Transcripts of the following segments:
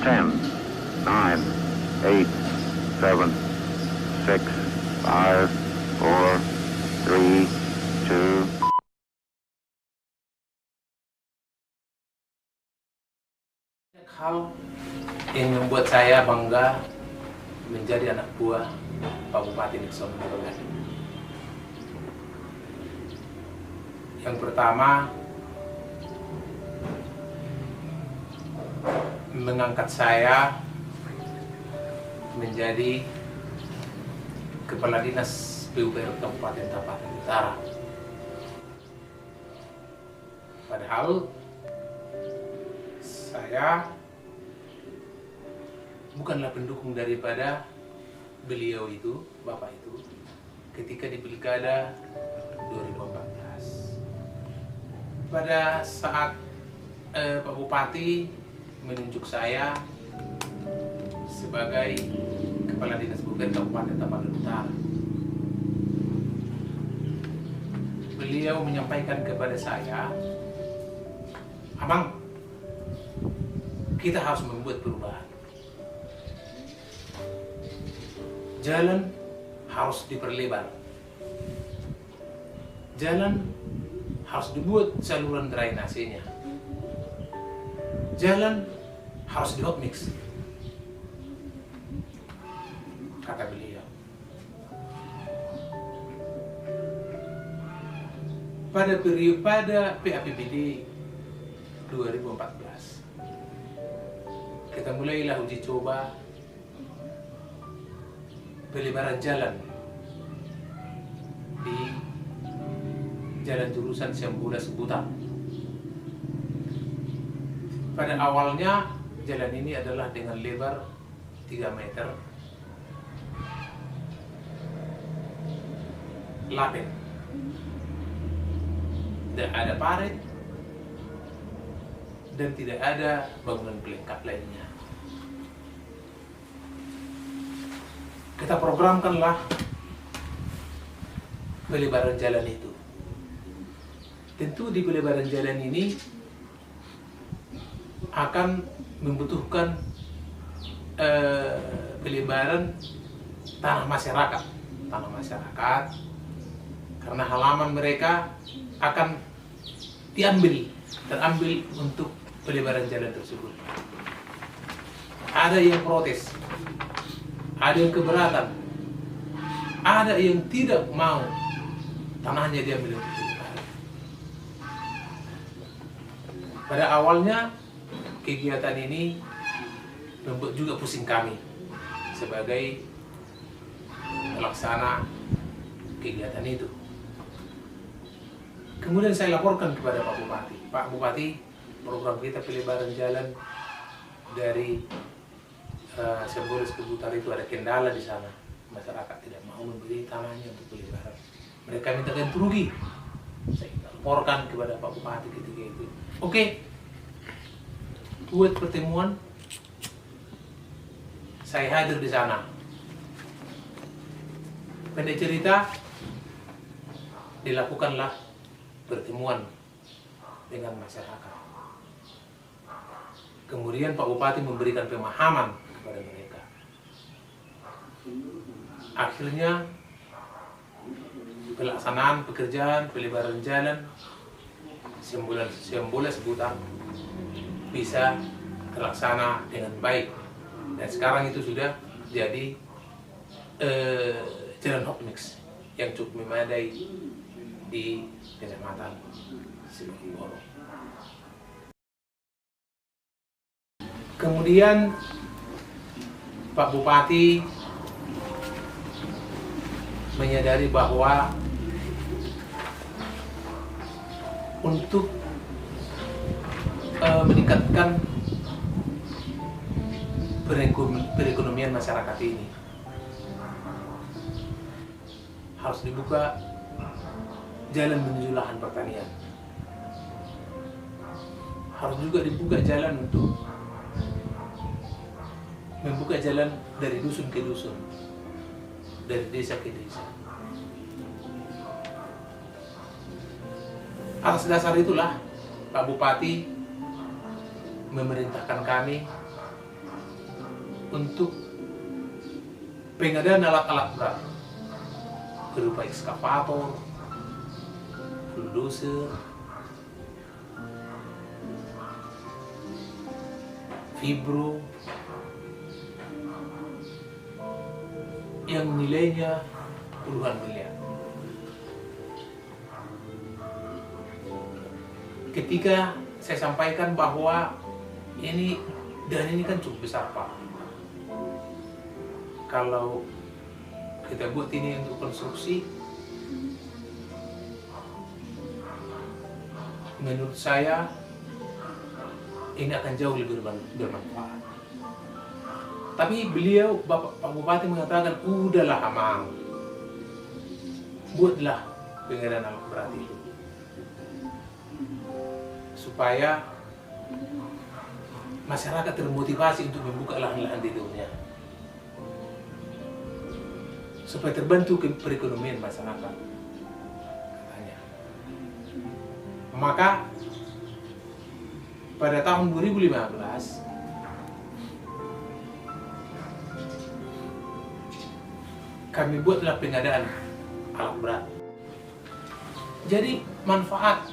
10, 9, 8, 7, 6, 5, 4, 3, 2. Hal yang membuat saya bangga menjadi anak buah Pak Bupati Nixon Narogan. Yang pertama, mengangkat saya menjadi Kepala Dinas PUPR Kabupaten Tapanuli Utara. Padahal saya bukanlah pendukung daripada beliau itu, Bapak itu, ketika di Pilkada 2014. Pada saat Pak Bupati menunjuk saya sebagai Kepala Dinas PUPR Kabupaten Tapanuli Utara, beliau menyampaikan kepada saya, "Abang, kita harus membuat perubahan. Jalan harus diperlebar. Jalan harus dibuat saluran drainasenya. Jalan harus di hot mix," kata beliau. Pada PAPBD 2014, kita mulailah uji coba pelebaran jalan di jalan jurusan Siambula Sebutan. Pada awalnya jalan ini adalah dengan lebar 3 meter, lapen, tidak ada parit, dan tidak ada bangunan pelengkap lainnya. Kita programkanlah pelebaran jalan itu. Tentu di pelebaran jalan ini akan membutuhkan pelebaran tanah masyarakat, karena halaman mereka akan terambil untuk pelebaran jalan tersebut. Ada yang protes, ada yang keberatan, ada yang tidak mau tanahnya diambil untuk pelebaran. Pada awalnya kegiatan ini membuat juga pusing kami sebagai pelaksana kegiatan itu. Kemudian saya laporkan kepada Pak Bupati. Pak Bupati, program kita pelebaran jalan dari Siambula Sebutan itu ada kendala di sana. Masyarakat tidak mau memberi tanahnya untuk pelebaran. Mereka minta ganti rugi. Saya laporkan kepada Pak Bupati ketika itu. Oke, buat pertemuan, saya hadir di sana. Pendek cerita, dilakukanlah pertemuan dengan masyarakat. Kemudian Pak Bupati memberikan pemahaman kepada mereka. Akhirnya pelaksanaan pekerjaan pelebaran jalan Siambula Sebutan bisa terlaksana dengan baik, dan sekarang itu sudah jadi jalan hot mix yang cukup memadai di Kecamatan Sibolon. Kemudian Pak Bupati menyadari bahwa untuk meningkatkan perekonomian masyarakat ini harus dibuka jalan menuju lahan pertanian. Harus juga dibuka jalan untuk membuka jalan dari dusun ke dusun, dari desa ke desa. Atas dasar itulah Pak Bupati memerintahkan kami untuk pengadaan alat-alat berat berupa ekskavator, bulldozer, vibro yang nilainya puluhan miliar. Ketika saya sampaikan bahwa ini dan ini kan cukup besar Pak, kalau kita buat ini untuk konstruksi, menurut saya ini akan jauh lebih bermanfaat. Tapi beliau, Pak Bupati mengatakan, udahlah Amang, buatlah pengadaan alat berat itu, supaya masyarakat termotivasi untuk membuka lahan-lahan di dunia, supaya terbantu perekonomian masyarakat, katanya. Maka pada tahun 2015 kami buatlah pengadaan alat berat. Jadi manfaat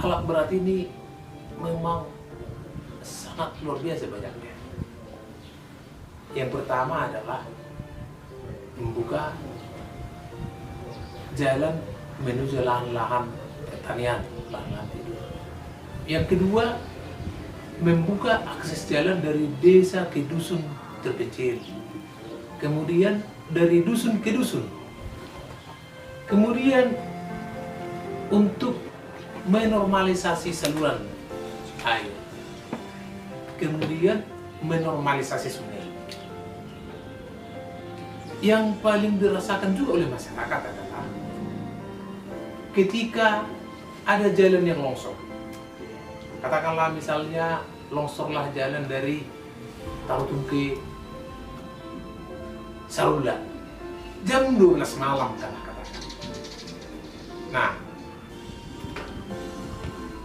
alat berat ini memang sangat luar biasa banyaknya. Yang pertama adalah membuka jalan menuju lahan-lahan pertanian, lahan-lahan tidur. Yang kedua, membuka akses jalan dari desa ke dusun terpencil. Kemudian dari dusun ke dusun. Kemudian untuk menormalisasi saluran air. Kemudian menormalisasi sungai. Yang paling dirasakan juga oleh masyarakat adalah ketika ada jalan yang longsor. Katakanlah misalnya longsorlah jalan dari Tarutung ke Sarula jam 12 malam katakan. Nah,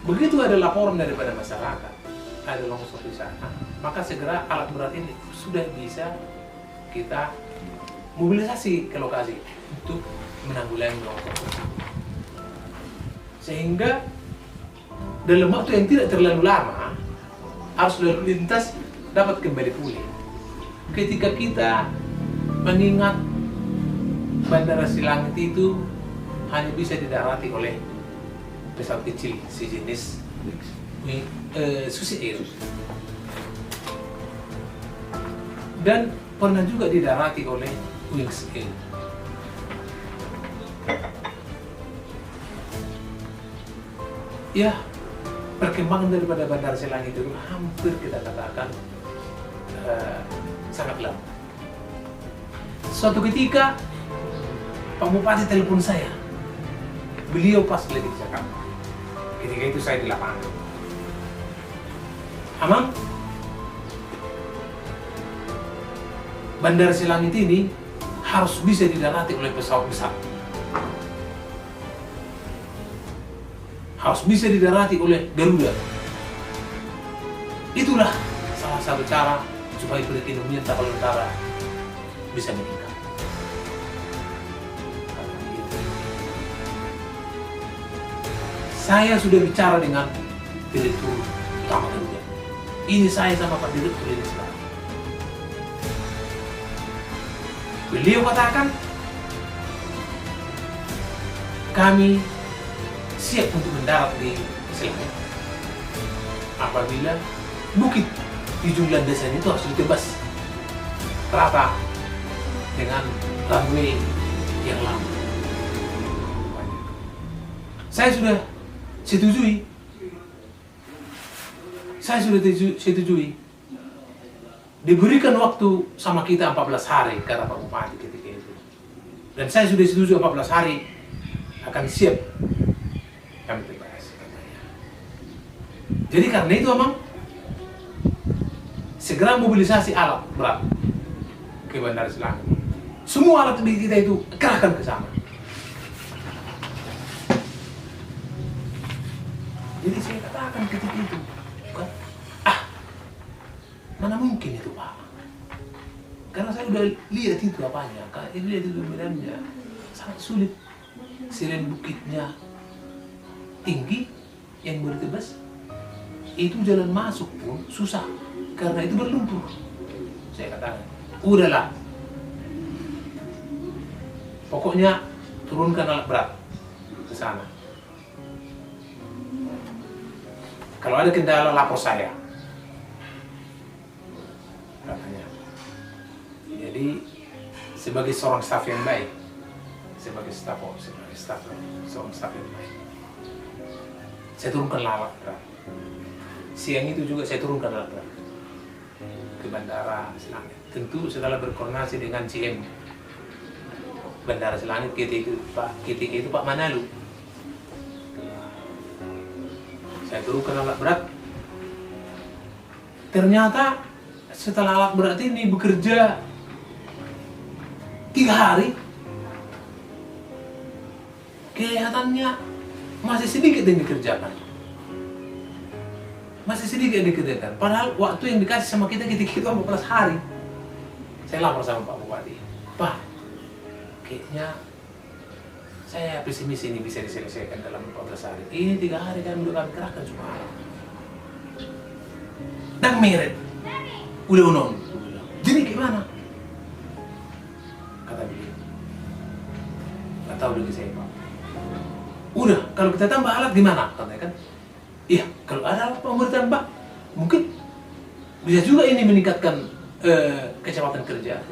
begitu ada laporan daripada masyarakat ada longsor di sana, maka segera alat berat ini sudah bisa kita mobilisasi ke lokasi untuk menanggulangi longsor, sehingga dalam waktu yang tidak terlalu lama arus lalu lintas dapat kembali pulih. Ketika kita mengingat Bandara Silangit itu hanya bisa didarati oleh pesawat kecil sejenis Susi Air, dan pernah juga didarati oleh Wings Air. Ya, perkembangan daripada Bandara Silangit itu hampir kita katakan sangat lambat. Suatu ketika Pak Bupati telepon saya, beliau pas lagi di Jakarta. Ketika itu saya di lapangan. Amang, Bandara Silangit ini harus bisa didarati oleh pesawat besar. Harus bisa didarati oleh Garuda. Itulah salah satu cara supaya perekonomian Tapal Utara bisa meningkat. Saya sudah bicara dengan Direktur Utama Garuda. Ini saya sama Pak Direktur ini sekarang. Beliau katakan, kami siap untuk mendarat di Silangit apabila bukit di jumlah desa itu harus ditebas rata dengan runway yang lama. Saya sudah setujui. Diberikan waktu sama kita 14 hari kata Pak Bupati ketika itu. Dan saya sudah setuju 14 hari akan siap kami tebas. Jadi karena itu Amang, segera mobilisasi alat berat ke Bandara Silangit. Semua alat kita itu kerahkan ke sana. Jadi saya katakan ketika itu, mana mungkin itu Pak? Karena saya udah lihat itu apanya, lihat itu medannya sangat sulit. Selain bukitnya tinggi yang bertebas, itu jalan masuk pun susah karena itu berlumpur. Saya katakan, udahlah, pokoknya turunkan alat berat ke sana. Kalau ada kendala lapor saya, katanya. Jadi sebagai seorang staf yang baik, seorang staf yang baik, saya turunkan alat berat. Siang itu juga saya turunkan alat berat ke Bandara Selangit. Tentu setelah berkoordinasi dengan CM Bandara Selangit ketika itu Pak Manalu. Saya turunkan alat berat. Ternyata setelah alat berat ini bekerja 3 hari, kelihatannya masih sedikit yang dikerjakan. Masih sedikit yang dikerjakan. Padahal waktu yang dikasih sama kita ketika itu 14 hari. Saya lapor sama Pak Bupati. Pak, kayaknya saya pesimis ini bisa diselesaikan dalam 14 hari. Ini 3 hari kan udah kami kerahkan semua. Dan meret. Udah unon. Jadi gimana? Kata beliau. Gak tahu lagi saya, Pak. Udah, kalau kita tambah alat gimana? Katanya kan. Iya, kalau ada alat mau ditambah, mungkin bisa juga ini meningkatkan kecepatan kerja.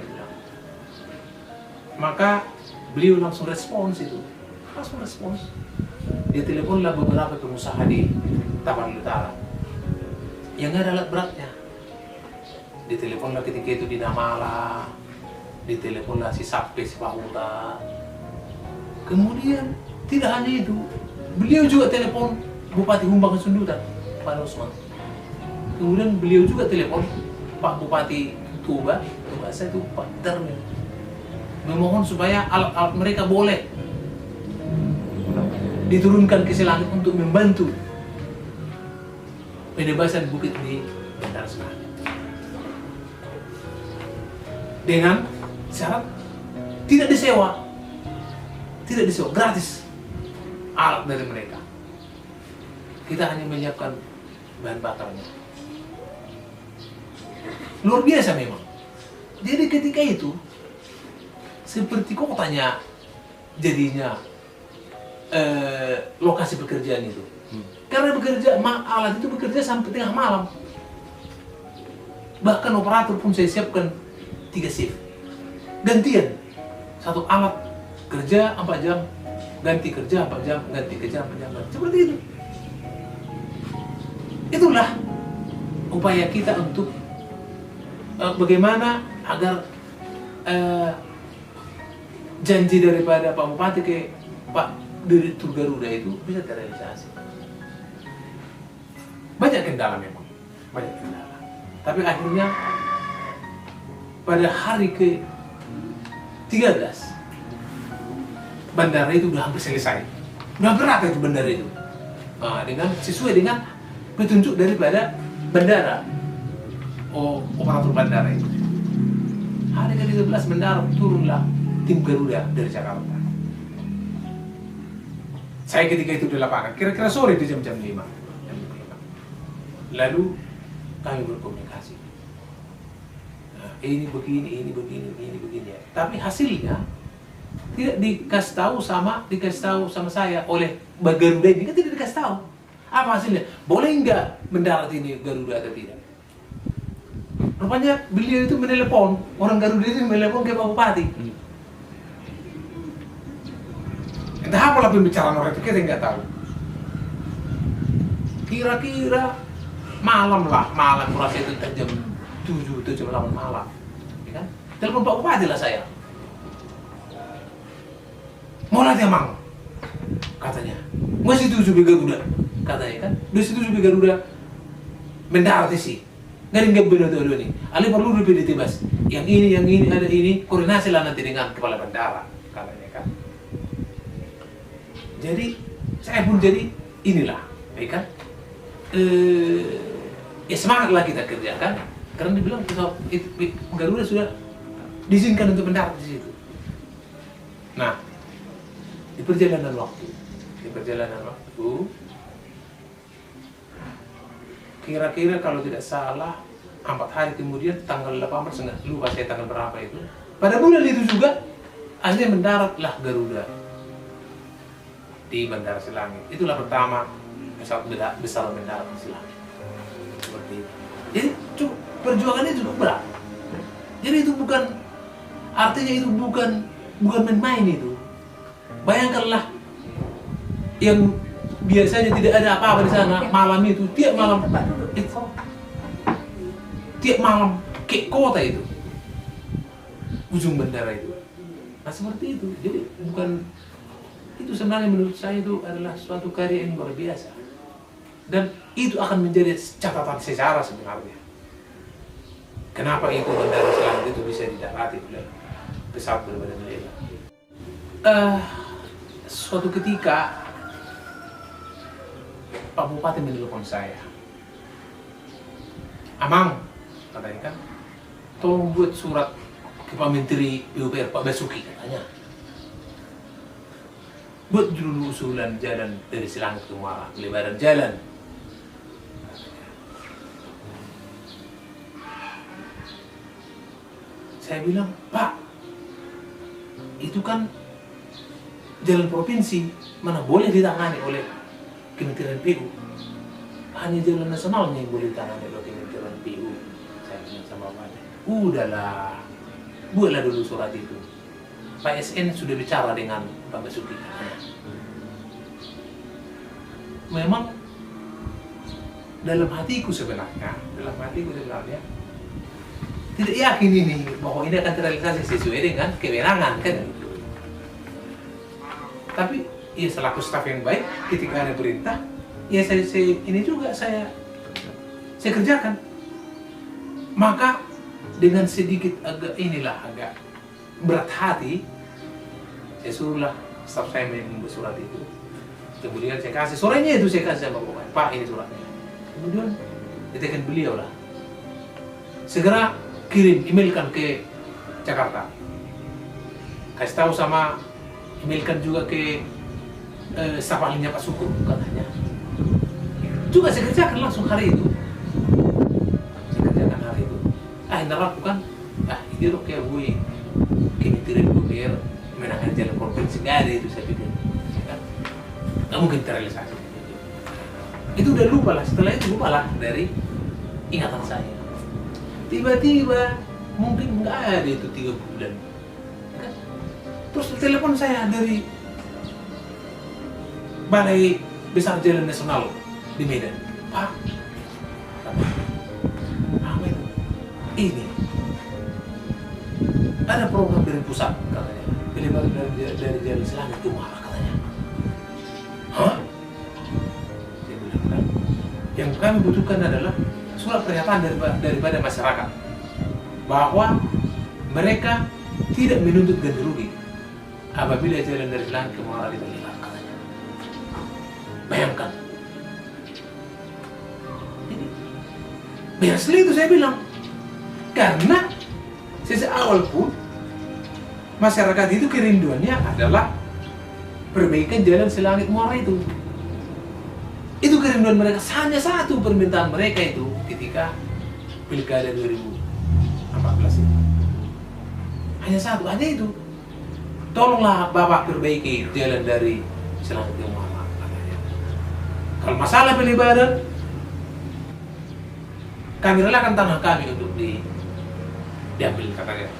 Maka beliau langsung respons itu. Langsung respons. Dia teleponlah beberapa pengusaha di Tapanuli Utara yang ada alat beratnya. Diteleponlah ketika itu di Namala, diteleponlah si Sape, si Pahuta. Kemudian tidak hanya itu, beliau juga telepon Bupati Humbang Sundutan, Pak Usman. Kemudian beliau juga telepon Pak Bupati Tuba saya itu Pak Darmin, memohon supaya alat-alat mereka boleh diturunkan ke Selangit untuk membantu penebasan bukit di Bandara Selangit. Dengan syarat tidak disewa, gratis alat dari mereka. Kita hanya menyiapkan bahan bakarnya. Luar biasa memang. Jadi ketika itu seperti kotanya jadinya lokasi pekerjaan itu. Karena alat itu bekerja sampai tengah malam. Bahkan operator pun saya siapkan 3 shift. Gantian. Satu alat kerja 4 jam, ganti kerja 4 jam, ganti kerja 4 jam. Seperti itu. Itulah upaya kita untuk bagaimana agar janji daripada Pak Bupati ke Pak Direktur Garuda itu bisa terrealisasi. Banyak kendala memang, banyak kendala. Tapi akhirnya pada hari ke-13 bandara itu udah hampir selesai. Udah berat itu bandara itu. Sesuai dengan petunjuk daripada bandara, operator bandara itu. Hari ke-13 bandara turunlah tim Garuda dari Jakarta. Saya ketika itu di lapangan, kira-kira sore di jam 5. Lalu kami berkomunikasi. Nah, ini begini ya. Tapi hasilnya tidak dikasih tahu sama saya oleh Garuda ini, kan tidak dikasih tahu. Apa hasilnya? Boleh enggak mendarat ini Garuda atau tidak? Rupanya beliau itu menelepon, orang Garuda itu menelepon ke Pak Bupati. Entah apalah pembicaraan orang itu, kita nggak tahu. Kira-kira malam merasa itu jam 7 atau jam 8 malam. Ya kan? Telepon Pak Bupati lah saya. Mau latihan mang? Katanya. Masih setuju di Garuda? Katanya kan. Udah setuju di Garuda mendarat sih. Nggak benar tuh ini. Ali perlu lebih ditebas. Yang ini, ada ini. Koordinasi lah nanti dengan kepala bandara. Katanya kan. Jadi saya pun jadi inilah, ya kan? Ya semangatlah kita kerjakan. Karena dibilang Garuda sudah diizinkan untuk mendarat di situ. Nah, di perjalanan waktu, kira-kira kalau tidak salah 4 hari kemudian tanggal 18, enggak lupa saya tanggal berapa itu. Pada bulan itu juga akhirnya mendaratlah Garuda di Bandara Silangit. Itulah pertama pesawat besar mendarat di Silangit. Seperti itu. Jadi perjuangannya cukup berat. Jadi itu bukan, artinya itu bukan main-main itu. Bayangkanlah yang biasanya tidak ada apa-apa di sana, malam itu tiap malam ke kota itu, ujung bandara itu. Nah seperti itu. Jadi bukan itu, sebenarnya menurut saya itu adalah suatu karya yang luar biasa, dan itu akan menjadi catatan sejarah sebenarnya. Kenapa itu bandara Silangit itu bisa didarati oleh pesawat berbadan lebar? Suatu ketika Pak Bupati menelpon saya, Amang, katanya kan, tolong buat surat ke Pak Menteri PUPR Pak Basuki, katanya. Buat dulu usulan jalan dari Silangit ke Muara, pelebaran jalan. Saya bilang, Pak, itu kan jalan provinsi, mana boleh ditangani oleh Kementerian PU. Hanya jalan nasionalnya yang boleh ditangani oleh Kementerian PU. Saya bilang sama Pak, udahlah, buatlah dulu surat itu. Pak SN sudah bicara dengan Pak Basuki. Memang dalam hatiku sebenarnya tidak yakin ini bahwa ini akan terrealisasi sesuai dengan kewenangan kan. Tapi ya selaku staf yang baik, ketika ada perintah, ya saya ini juga saya kerjakan. Maka dengan sedikit agak berat hati, saya suruhlah staf saya membuat surat itu. Kemudian saya kasih, sorenya itu saya kasih sama Pak, ini suratnya. Kemudian ditekan beliau lah, segera kirim, emailkan ke Jakarta. Kasih tahu sama, emailkan juga ke staf ahlinya Pak Sukur, katanya. Juga saya kerjakan langsung hari itu. Lakukan, ini loh kayak gue Kementerian PUPR menangani jalan provinsi, nggak ada itu, saya pikir. Nggak mungkin terrealisasi. Itu udah lupa lah, setelah itu lupa lah dari ingatan saya. Tiba-tiba mungkin nggak ada itu 3 bulan. Terus telepon saya dari Balai Besar Jalan Nasional di Medan. Pak, ini ada program dari pusat, katanya, pelebaran dari Jalan Silangit ke Muara, katanya. Hah? Saya bilang, kan, yang kami butuhkan adalah surat pernyataan daripada masyarakat bahwa mereka tidak menuntut ganti rugi apabila jalan dari Silangit ke Muara dibalikan, katanya. Bayangkan. Jadi, biar itu saya bilang. Karena sejak awal pun masyarakat itu kerinduannya adalah perbaikan jalan Silangit Muara itu. Itu kerinduan mereka, hanya satu permintaan mereka itu ketika Pilkada 2014 itu. Hanya satu, hanya itu. Tolonglah Bapak perbaiki jalan dari Silangit ke Muara, katanya. Kalau masalah pelebaran, kami relakan tanah kami untuk diambil, katanya.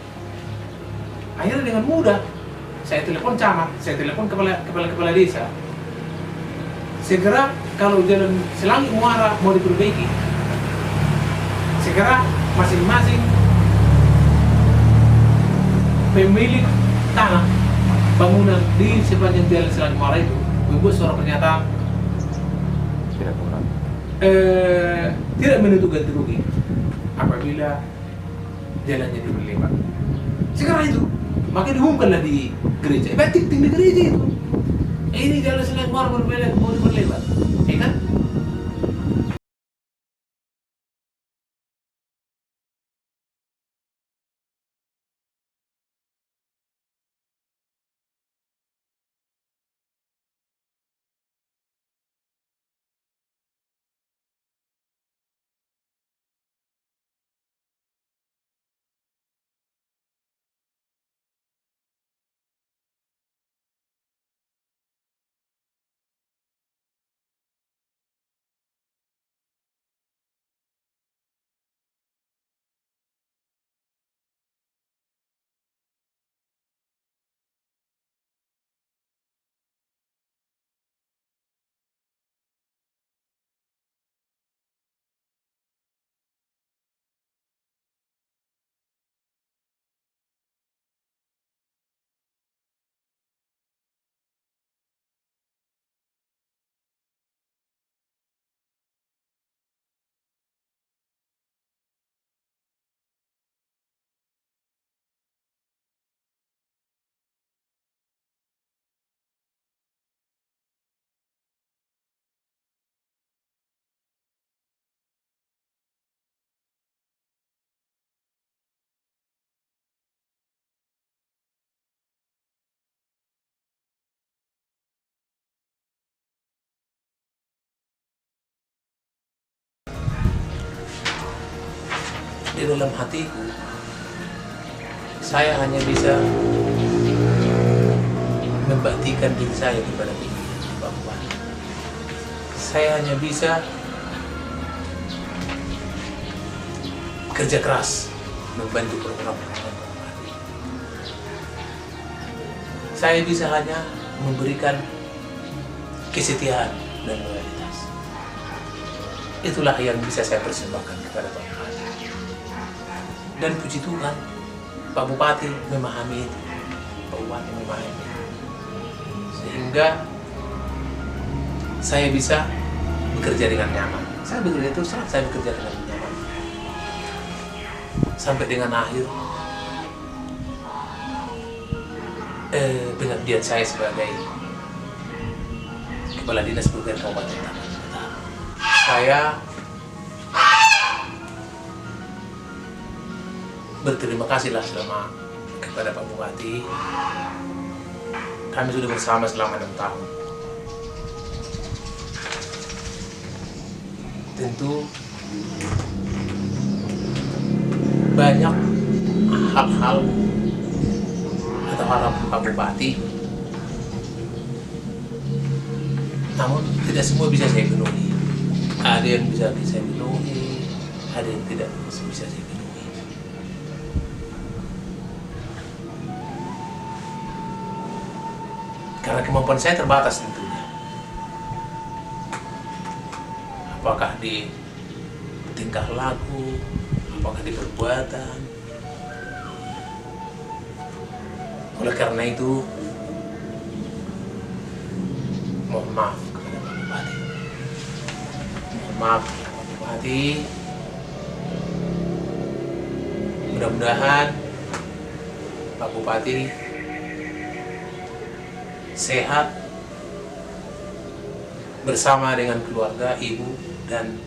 Akhirnya dengan mudah saya telepon camat, saya telepon kepala desa. Segera kalau jalan Silangit Muara mau diperbaiki, segera masing-masing pemilik tanah bangunan di sepanjang jalan Silangit Muara itu membuat surat pernyataan tidak menuntut ganti rugi apabila jalannya diperlebar. Sekarang itu, maka diumumkanlah di gereja. Batik di gereja itu. Ini jalan Silangit Muara mau diperlebar, ya kan? dalam hatiku, saya hanya bisa membaktikan diri saya kepada Pak Bupati. Saya hanya bisa kerja keras membantu program Pak Bupati. Saya bisa hanya memberikan kesetiaan dan loyalitas. Itulah yang bisa saya persembahkan kepada Pak Bupati. Dan puji Tuhan, Pak Bupati memahami itu. Pak Bupati memahami itu. Sehingga saya bisa bekerja dengan nyaman. Saya bekerja terus terang, saya bekerja dengan nyaman. Sampai dengan akhir pengabdian saya sebagai Kepala Dinas Perhubungan Kabupaten Tapanuli Utara. Saya berterima kasihlah kepada Pak Bupati. Kami sudah bersama selama 6 tahun. Tentu banyak hal-hal atau harapan Pak Bupati, namun tidak semua bisa saya penuhi. Ada yang bisa saya penuhi, ada yang tidak bisa saya penuhi. Karena kemampuan saya terbatas tentunya. Apakah di tingkah laku, apakah di perbuatan. Oleh karena itu, mohon maaf kepada Pak Bupati. Mohon maaf kepada Pak Bupati. Mudah-mudahan Pak Bupati sehat bersama dengan keluarga, ibu dan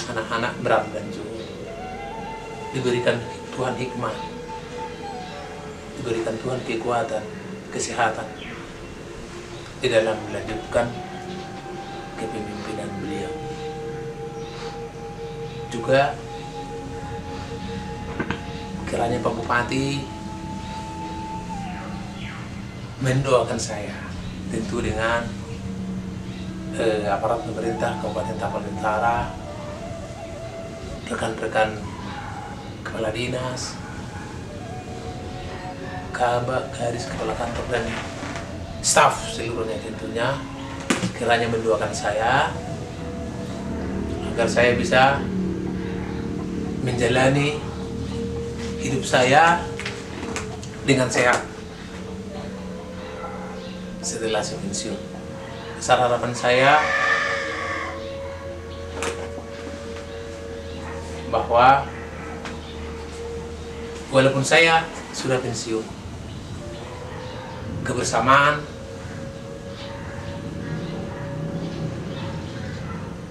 anak-anak Bram dan Jo. Diberikan Tuhan hikmah, diberikan Tuhan kekuatan, kesehatan di dalam melanjutkan kepemimpinan beliau. Juga kiranya Pak Bupati mendoakan saya, tentu dengan aparat pemerintah Kabupaten Tapanuli Utara, rekan-rekan kepala dinas, kabak, garis, kepala kantor, dan staf seluruhnya tentunya, kiranya mendoakan saya agar saya bisa menjalani hidup saya dengan sehat setelah saya pensiun. Besar harapan saya bahwa walaupun saya sudah pensiun, kebersamaan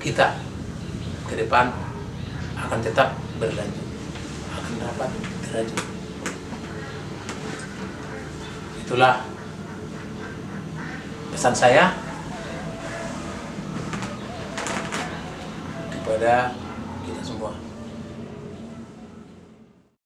kita ke depan akan tetap berlanjut, akan dapat berlanjut. Itulah pesan saya kepada kita semua.